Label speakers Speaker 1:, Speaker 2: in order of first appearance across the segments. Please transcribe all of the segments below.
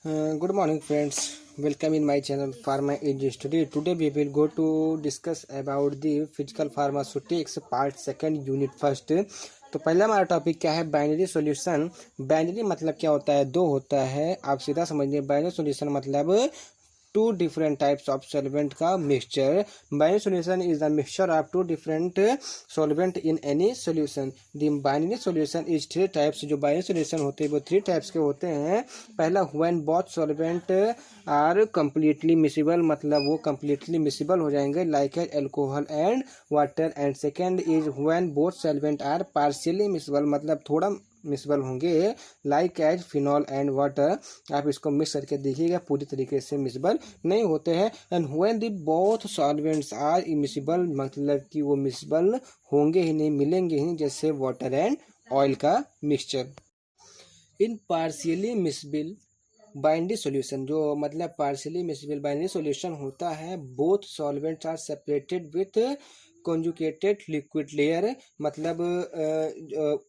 Speaker 1: Good morning, friends. Welcome in my channel Pharma Age Study. Today we will go to discuss about the physical pharmaceutics part second unit first. तो पहला हमारा topic क्या है? Binary solution. Binary मतलब क्या होता है? दो होता है. आप सीधा समझिए, बाइनरी सॉल्यूशन मतलब two different types of solvent का mixture. Binary solution is the mixture of two different solvent in any solution. The binary solution is three types. जो binary solution होते हैं वो three types के होते हैं. पहला when both solvent are completely miscible, मतलब वो completely miscible हो जाएंगे like alcohol and water. And second is when both solvent are partially miscible, मतलब थोड़ा मिसबल होंगे like as phenol and water. आप इसको मिक्स करके देखिएगा, पूरी तरीके से मिसबल नहीं होते हैं. And when the both solvents are immiscible, मतलब कि वो मिसबल होंगे ही नहीं, मिलेंगे ही, जैसे वाटर एंड ऑयल का mixture. In partially miscible binary solution, जो मतलब पार्शियली मिसबिल बाइनरी सॉल्यूशन होता है, both solvents are separated with conjugated liquid layer. मतलब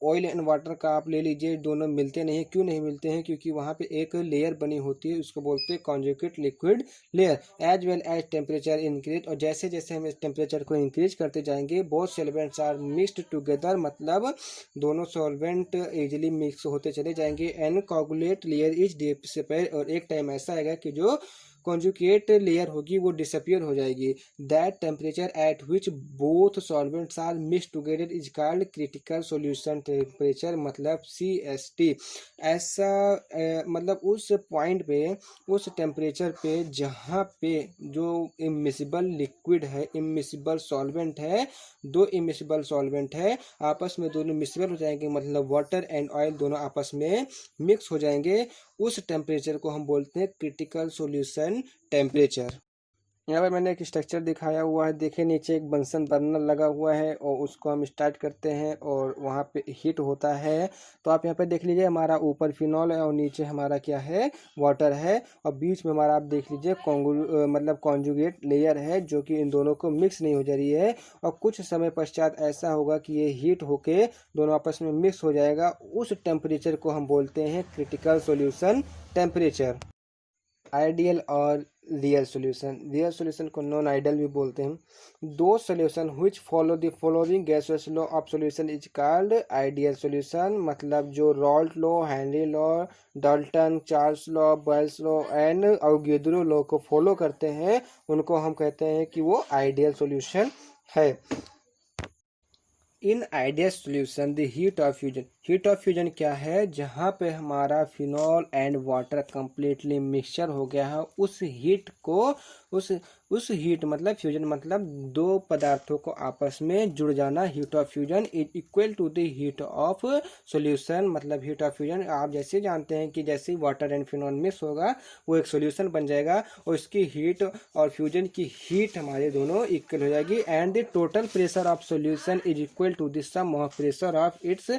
Speaker 1: ऑयल एंड वाटर का आप ले लीजिए, दोनों मिलते नहीं. क्यों नहीं मिलते हैं? क्योंकि वहाँ पे एक लेयर बनी होती है, उसको बोलते हैं conjugate liquid layer. As well as temperature increase, और जैसे जैसे हम इस टेम्परेचर को इंक्रीज करते जाएंगे, both solvents are mixed together, मतलब दोनों सॉल्वेंट इजीली मिक्स होते चले जाएंगे. And coagulate layer is disappear, और एक टाइम ऐसा आएगा कि जो कॉन्जुगेट लेयर होगी वो डिसअपियर हो जाएगी. That temperature at which both solvents are mix together is called critical solution temperature, मतलब CST. ऐसा मतलब उस पॉइंट पे, उस टेम्परेचर पे जहाँ पे जो इमिसिबल लिक्विड है, इमिसिबल सॉल्वेंट है, दो इमिसिबल सॉल्वेंट है, आपस में दोनों मिसबल हो जाएंगे, मतलब वाटर एंड ऑयल दोनों आपस में मिक्स हो जाएंगे. उस टेम्परेचर को हम बोलते हैं क्रिटिकल सॉल्यूशन टेम्परेचर. यहाँ पर मैंने एक स्ट्रक्चर दिखाया हुआ है, देखिए नीचे एक बंसन बर्नर लगा हुआ है, और उसको हम स्टार्ट करते हैं और वहाँ पे हीट होता है. तो आप यहाँ पे देख लीजिए, हमारा ऊपर फिनॉल है और नीचे हमारा क्या है? वाटर है. और बीच में हमारा आप देख लीजिए मतलब कॉन्जुगेट लेयर है, जो कि इन दोनों को मिक्स नहीं हो जा रही है. और कुछ समय पश्चात ऐसा होगा कि ये हीट होके दोनों आपस में मिक्स हो जाएगा. उस टेम्परेचर को हम बोलते हैं क्रिटिकल सॉल्यूशन टेम्परेचर. आइडियल और रियल सॉल्यूशन. रियल सॉल्यूशन को नॉन आइडियल भी बोलते हैं. दो solution which follow the following gaseous law of solution is called ideal solution. मतलब जो Raoult law, Henry law, Dalton, Charles law, Boyle's law and Avogadro law को follow करते हैं, उनको हम कहते हैं कि वो आइडियल सॉल्यूशन है. In ideal solution the heat of fusion. Heat of fusion क्या है? जहाँ पे हमारा phenol and water completely mixture हो गया है, उस हीट को उस हीट मतलब फ्यूजन मतलब दो पदार्थों को आपस में जुड़ जाना. Heat of fusion is equal to the heat of solution. मतलब हीट ऑफ फ्यूजन आप जैसे जानते हैं कि जैसे ही वाटर एंड फिनॉल मिक्स होगा वो एक सॉल्यूशन बन जाएगा, और इसकी हीट और फ्यूजन की हीट हमारे दोनों इक्वल हो जाएगी. And the total pressure of solution is equal to the sum of pressure of its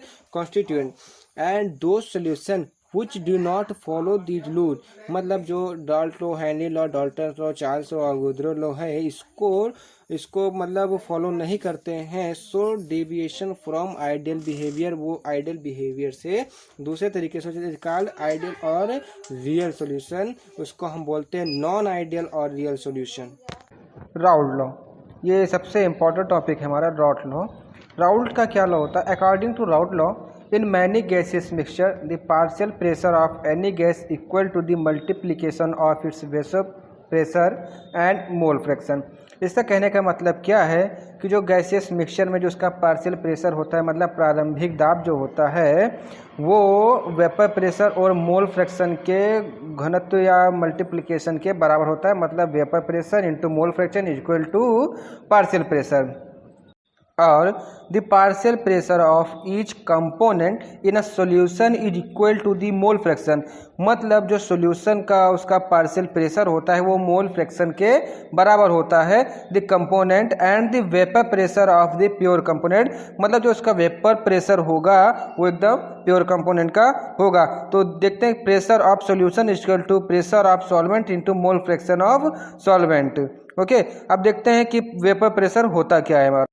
Speaker 1: constituent. And those solution which do not follow these rules, मतलब जो Dalton law, Henry law, Dalton law, Charles law, Avogadro law है, इसको मतलब follow नहीं करते हैं, so deviation from ideal behaviour, वो ideal behaviour से दूसरे तरीके से कॉल्ड आइडियल और रियल सॉल्यूशन. उसको हम बोलते हैं नॉन आइडियल और रियल सॉल्यूशन. राउल्ट लॉ, ये सबसे इम्पोर्टेंट टॉपिक है हमारा. राउल्ट लॉ, राउल्ट का क्या लॉ होता है? According to Raoult law, in many gaseous mixture the partial pressure of any gas equal to the multiplication of its vapor pressure and mole fraction. इसका कहने का मतलब क्या है कि जो गैसियस मिक्सचर में जो उसका पार्शियल प्रेशर होता है, मतलब प्रारंभिक दाब जो होता है, वो वेपर प्रेशर और मोल फ्रैक्शन के घनत्व या मल्टीप्लिकेशन के बराबर होता है. मतलब vapour pressure into mole fraction is equal to partial pressure. और the partial pressure of each component in a solution is equal to the mole fraction. मतलब जो सॉल्यूशन का उसका पार्शियल प्रेशर होता है वो मोल फ्रैक्शन के बराबर होता है. The component and the vapour pressure of the pure component, मतलब जो उसका वेपर प्रेशर होगा वो एकदम प्योर कंपोनेंट का होगा. तो देखते हैं, pressure of solution is equal to pressure of solvent into mole fraction of solvent. Okay, अब देखते हैं कि वेपर प्रेशर होता क्या है हमारा.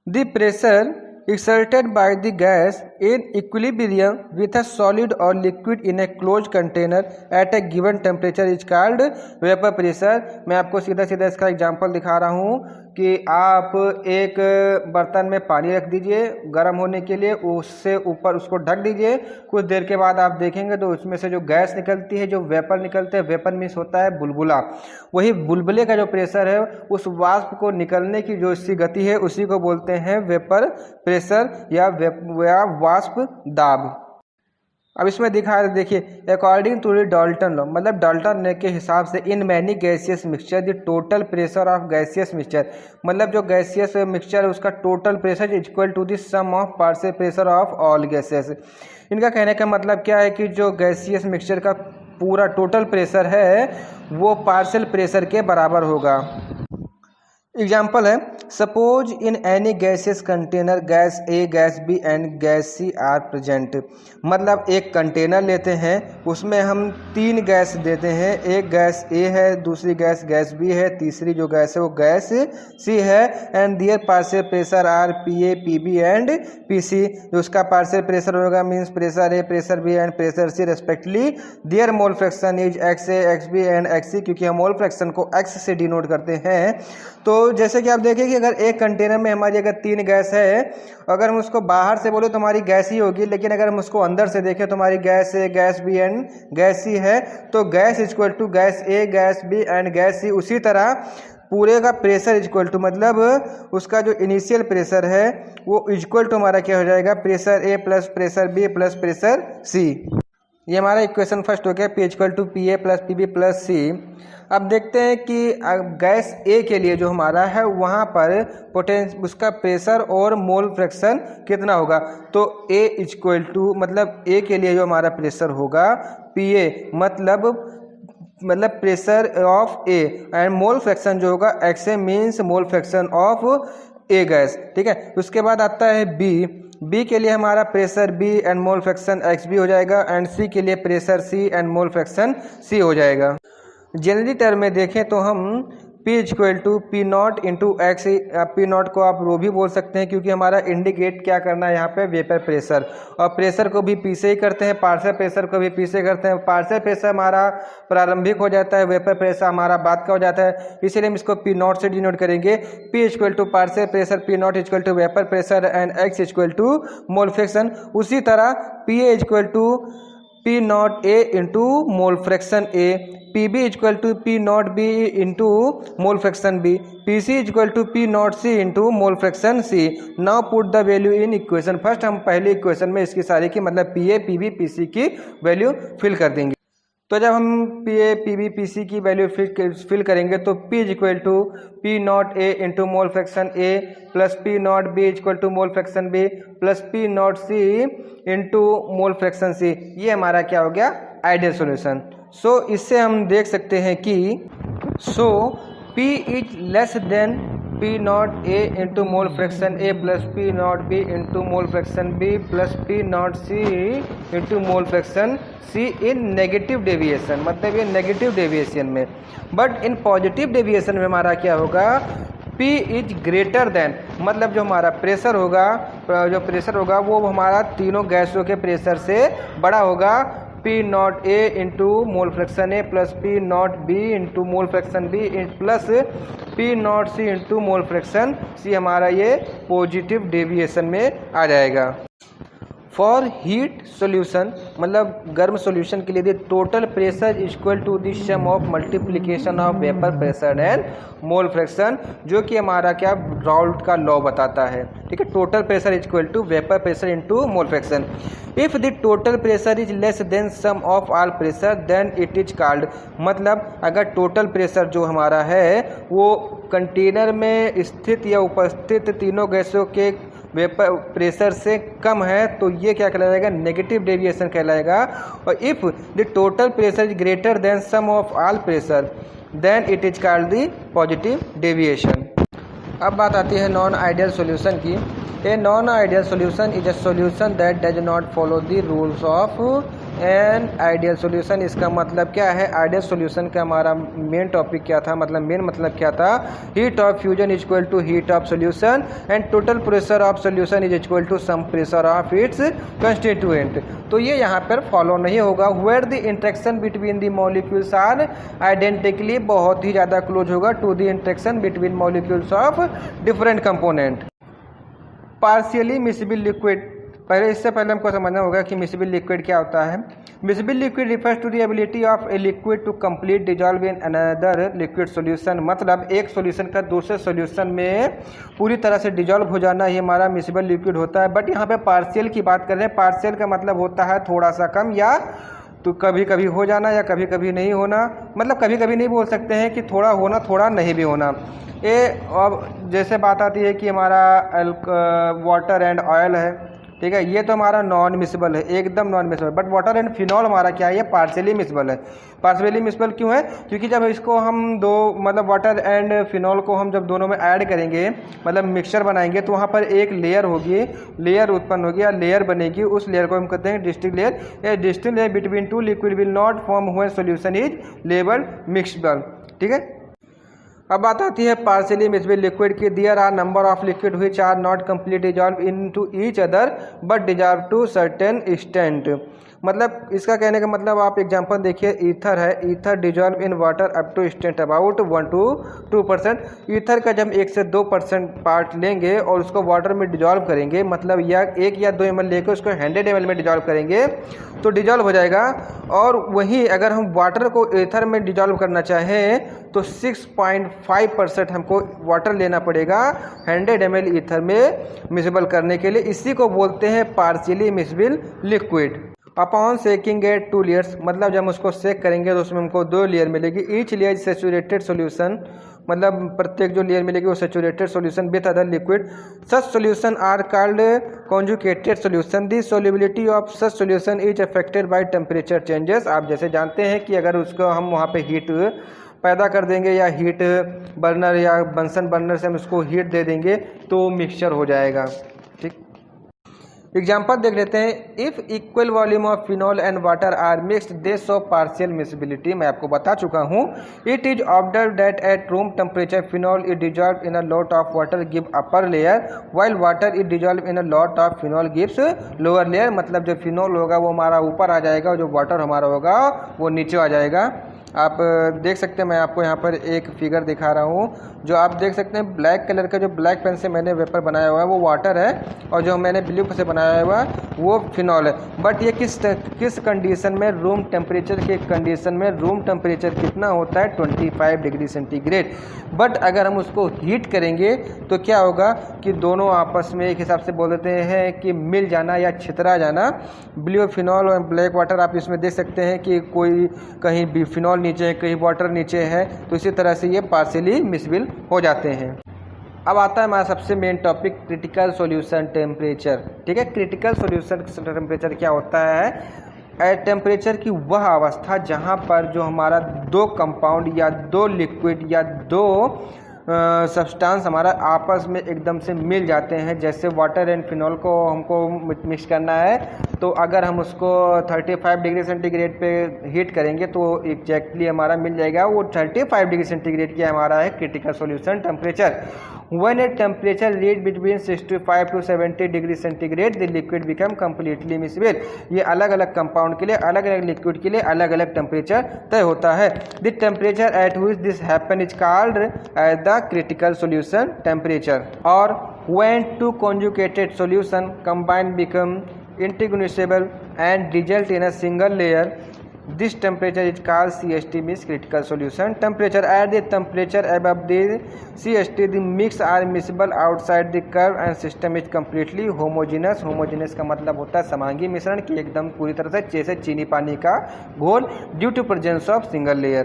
Speaker 1: The pressure exerted by the gas in equilibrium with a solid or liquid in a closed container at a given temperature is called vapor pressure। मैं आपको सीधा सीधा इसका एग्जांपल दिखा रहा हूँ कि आप एक बर्तन में पानी रख दीजिए गर्म होने के लिए, उससे ऊपर उसको ढक दीजिए। कुछ देर के बाद आप देखेंगे तो उसमें से जो गैस निकलती है, जो वेपर निकलते हैं, वेपर मीन्स होता है बुलबुला, वही बुलबुले का जो प्रेशर है, उस वाष्प को निकलने की जो इसकी गति है उसी को बोलते हैं वेपर प्रेशर या वाष्प दाब। अब इसमें दिखा रहे देखिए, according to the Dalton law, मतलब डाल्टन लॉ के हिसाब से in many gaseous mixture the total pressure of gaseous mixture, मतलब जो गैसियस मिक्सचर है उसका total pressure is equal to the sum of partial pressure of all gases. इनका कहने का मतलब क्या है कि जो गैसियस मिक्सचर का पूरा टोटल प्रेशर है वो पार्शियल प्रेशर के बराबर होगा। एग्जाम्पल है, suppose in any gaseous container gas A, gas B and gas C are present. मतलब एक कंटेनर लेते हैं, उसमें हम 3 गैस देते हैं, एक गैस ए है, दूसरी गैस गैस बी है, तीसरी जो गैस है वो गैस सी है, and their partial pressure are P A, P B and P C. उसका पार्शियल प्रेशर होगा means pressure A, pressure B and pressure C respectively. Their mole fraction is X A, X B and X C, क्योंकि हम mole fraction को X से denote करते हैं। तो जैसे कि आप देखें कि अगर एक कंटेनर में हमारी अगर 3 गैस है, अगर हम उसको बाहर से बोले तो हमारी गैस ही होगी, लेकिन अगर हम उसको अंदर से देखें तो हमारी gas A, gas B and gas C है। तो gas equal to gas A, gas B and gas C. उसी तरह पूरे का प्रेशर इक्वल टू, मतलब उसका जो इनिशियल प्रेशर है वो इक्वल टू हमारा क्या हो जाएगा, pressure A plus pressure B plus pressure C. ये हमारा इक्वेशन फर्स्ट हो गया, P equal to P A plus P B plus C. अब देखते हैं कि गैस ए के लिए जो हमारा है वहाँ पर उसका प्रेशर और मोल फ्रैक्शन कितना होगा। तो ए इक्वल टू, मतलब ए के लिए जो हमारा प्रेशर होगा पी ए, मतलब pressure of A, and mole fraction जो होगा x A means mole fraction of A gas. ठीक है, उसके बाद आता है बी के लिए हमारा pressure B and mole fraction X B हो जाएगा, एंड सी के लिए pressure C and mole fraction C हो जाएगा। जनरली टर्म में देखें तो हम P equal to P naught into X, P naught को आप रो भी बोल सकते हैं क्योंकि हमारा इंडिकेट क्या करना है यहाँ पे वेपर प्रेशर, और प्रेशर को भी पी से ही करते हैं, पार्शियल प्रेशर को भी पी से करते हैं। पार्शियल प्रेशर हमारा प्रारंभिक हो जाता है, वेपर प्रेशर हमारा बाद का हो जाता है, इसीलिए हम इसको पी नॉट से डिनोट करेंगे। P equal to partial pressure, P naught equal to vapour pressure and X equal to mole fraction. उसी तरह P A equal to P naught A into mole fraction A, P B equal to P naught B into mole fraction B, P C equal to P naught C into mole fraction C. Now put the value in equation. First हम पहले equation में इसकी सारी की, मतलब P A, P B, P C की value fill कर देंगे। तो जब हम P A, P B, P C की वैल्यू फिल करेंगे तो P equal to P naught A into mole fraction A plus P naught B equal to mole fraction B plus P naught C into mole fraction C. ये हमारा क्या हो गया, ideal solution. सो इससे हम देख सकते हैं कि P is less than P naught A into mole fraction A plus P naught B into mole fraction B plus P naught C into mole fraction C in negative deviation, मतलब ये negative deviation में। But in positive deviation में हमारा क्या होगा, P is greater then, मतलब जो हमारा प्रेशर होगा वो हमारा तीनों गैसों के प्रेशर से बड़ा होगा। P naught A into mole fraction A plus P naught B into mole fraction B plus P naught C into mole fraction C, हमारा ये पॉजिटिव डेविएशन में आ जाएगा। फॉर हीट सॉल्यूशन, मतलब गर्म सॉल्यूशन के लिए total pressure equal to the sum of multiplication of vapour pressure and mole fraction, जो कि हमारा क्या राउल्ट का लॉ बताता है। ठीक है, total pressure equal to vapour pressure into mole fraction. If the total pressure is less than sum of all pressure then it is called, मतलब अगर टोटल प्रेशर जो हमारा है वो कंटेनर में स्थित या उपस्थित तीनों गैसों के वेपर प्रेशर से कम है तो ये क्या कहलाएगा, नेगेटिव डेविएशन कहलाएगा। और if the total pressure is greater than sum of all pressure then it is called the positive deviation. अब बात आती है नॉन आइडियल सॉल्यूशन की। A non ideal solution is a solution that does not follow the rules of an ideal solution, इसका मतलब क्या है? Ideal solution का हमारा मेन टॉपिक क्या था, मतलब मेन मतलब क्या था? Heat of fusion is equal to heat of solution and total pressure of solution is equal to sum pressure of its constituent. तो ये यहाँ पर फॉलो नहीं होगा। Where the interaction between the molecules are identically, बहुत ही ज़्यादा close होगा to the interaction between molecules of different component. Partially miscible liquid, इससे पहले हमको समझना होगा कि मिसिबल लिक्विड क्या होता है। Miscible liquid refers to the ability of a liquid to complete dissolve in another liquid solution, मतलब एक सॉल्यूशन का दूसरे सॉल्यूशन में पूरी तरह से डिजॉल्व हो जाना, ये हमारा मिसिबल लिक्विड होता है। बट यहाँ पे पार्शियल की बात कर रहे हैं। पार्शियल का मतलब होता है थोड़ा सा कम, या तो कभी कभी हो जाना या कभी कभी नहीं होना। मतलब कभी कभी नहीं बोल सकते हैं कि थोड़ा होना थोड़ा नहीं भी होना। ये अब जैसे बात आती है कि हमारा वाटर एंड ऑयल है, ठीक है, ये तो हमारा नॉन मिसिबल है, एकदम non miscible. But water and phenol हमारा क्या है? ये पार्शियली मिसिबल है। पार्शियली मिसिबल क्यों है? क्योंकि जब इसको हम दो, मतलब वाटर एंड फिनॉल को हम जब दोनों में ऐड करेंगे, मतलब मिक्सचर बनाएंगे, तो वहाँ पर एक लेयर होगी, लेयर उत्पन्न होगी या लेयर बनेगी। उस लेयर को हम कहते हैं डिस्टिल लेयर। ये distil layer between two liquid will not form when solution is labelled miscible, ठीक है। अब बात आती है पार्शियली मिसिबल लिक्विड की। There are number of liquid which are not complete dissolve into each other but dissolve to certain extent. मतलब इसका कहने का मतलब, आप एग्जांपल देखिए, ईथर है, ether dissolve in water up to extent about 1 to 2%। Ether का जब 1 से 2% पार्ट लेंगे और उसको वाटर में डिजॉल्व करेंगे, मतलब या 1 या 2 ml लेकर उसको 100 ml में डिजॉल्व करेंगे तो डिजॉल्व हो जाएगा। और वहीं अगर हम वाटर को ईथर में डिजॉल्व करना चाहें तो 6.5% हमको वाटर लेना पड़ेगा 100 ml ईथर में मिसिबल करने के लिए। इसी को बोलते हैं partially miscible liquid. Upon shaking at 2 layers, मतलब जब हम उसको सेक करेंगे तो उसमें हमको 2 लेयर मिलेगी। ईच लेयर सैचुरेटेड सॉल्यूशन, मतलब प्रत्येक जो लेयर मिलेगी वो saturated solution with other liquid. Such solution are called conjugated solution. The solubility of such solution is affected by temperature changes. आप जैसे जानते हैं कि अगर उसको हम वहाँ पे हीट पैदा कर देंगे या हीट बर्नर या बंसन बर्नर से हम उसको हीट दे देंगे तो मिक्सचर हो जाएगा, ठीक। एग्जाम्पल देख लेते हैं। If equal volume of phenol and water are mixed they show partial miscibility. मैं आपको बता चुका हूँ। It is observe that at room temperature phenol is dissolve in a lot of water give upper layer while water is dissolve in a lot of phenol gives lower layer. मतलब जो phenol होगा वो हमारा ऊपर आ जाएगा और जो water हमारा होगा वो नीचे आ जाएगा। आप देख सकते हैं, मैं आपको यहाँ पर एक फिगर दिखा रहा हूँ। जो आप देख सकते हैं ब्लैक कलर का, जो ब्लैक पेन से मैंने वेपर बनाया हुआ है वो वाटर है, और जो मैंने ब्लू से बनाया हुआ है वो फिनॉल है। बट ये किस कंडीशन में? रूम टेम्परेचर के कंडीशन में। रूम टेम्परेचर कितना होता है? 25 डिग्री सेंटीग्रेड। बट अगर हम उसको हीट करेंगे तो क्या होगा कि दोनों आपस में एक हिसाब से बोल देते हैं कि मिल जाना या छितरा जाना। ब्लू फिनॉल और ब्लैक वाटर, आप इसमें देख सकते हैं कि कोई कहीं भी फिनॉल नीचे है, कहीं वाटर नीचे है, तो इसी तरह से ये पार्शियली मिसिबल हो जाते हैं। अब आता है हमारा सबसे main topic, critical solution temperature, ठीक है। क्रिटिकल सॉल्यूशन टेम्परेचर क्या होता है? टेम्परेचर की वह अवस्था जहां पर जो हमारा 2 कंपाउंड या 2 लिक्विड या 2 सब्सटेंस हमारा आपस में एकदम से मिल जाते हैं। जैसे वाटर एंड फिनॉल को हमको मिक्स करना है, तो अगर हम उसको 35 डिग्री सेंटीग्रेड पे हीट करेंगे तो एग्जैक्टली हमारा मिल जाएगा वो 35 डिग्री सेंटीग्रेड की हमारा है critical solution temperature. When a temperature read between 65 to 70 degree centigrade the liquid become completely miscible. ये अलग अलग कंपाउंड के लिए, अलग अलग लिक्विड के लिए अलग अलग टेम्परेचर तय होता है। The temperature at which this happen is called as the critical solution temperature। or when 2 conjugated solution combine become indistinguishable and result in a single layer, this temperature is called CST, means critical solution temperature। at the temperature above the CST the mix are miscible outside the curve and system is completely homogeneous। homogeneous का मतलब होता है समांगी मिश्रण की एकदम पूरी तरह से, जैसे चीनी पानी का घोल, due to presence of single layer।